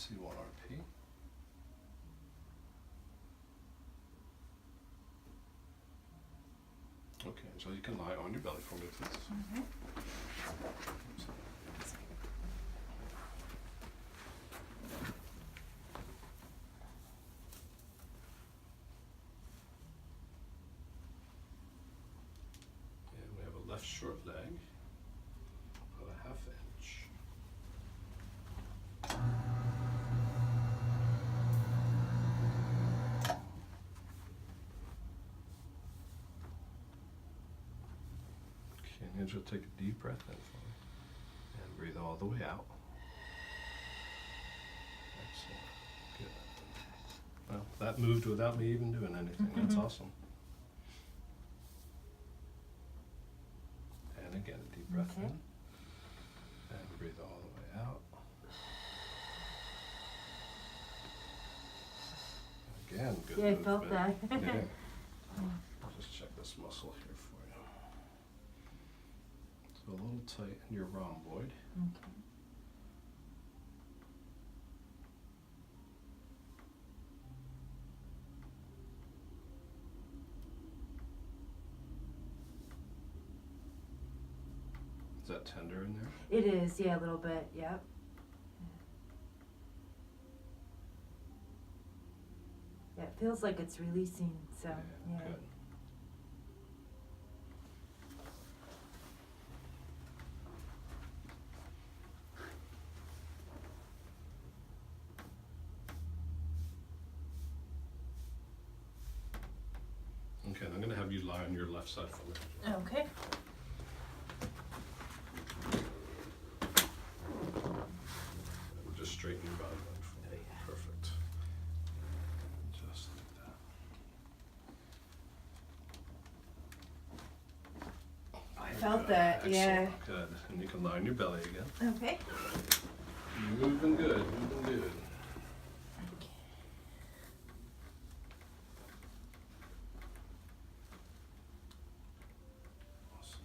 C1 RP. Okay, so you can lie on your belly for me, please. Mm-hmm. And we have a left short leg of a 1/2 inch. Okay, and Angela, take a deep breath in for me. And breathe all the way out. Excellent. Good. Well, that moved without me even doing anything. That's awesome. And again, a deep breath Okay. in. And breathe all the way out. Again, good Yeah, I felt movement. that. Yeah. I'll just check this muscle here for you. So a little tight in your rhomboid. Okay. Is that tender in there? It is, yeah, a little bit, yep. Yeah, it feels like it's releasing, so, yeah. Good. Okay, and I'm going to have you lie on your left side for me. Okay. We'll just straighten your body line for me. Perfect. Just like that. I felt that, yeah. Excellent. Good. And you can lie on your belly again. Okay. Moving good, moving good. Awesome.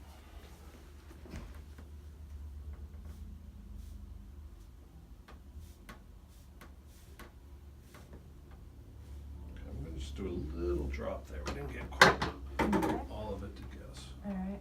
Okay, I'm going to just do a little drop there. We didn't get quite Okay. all of it together. All right.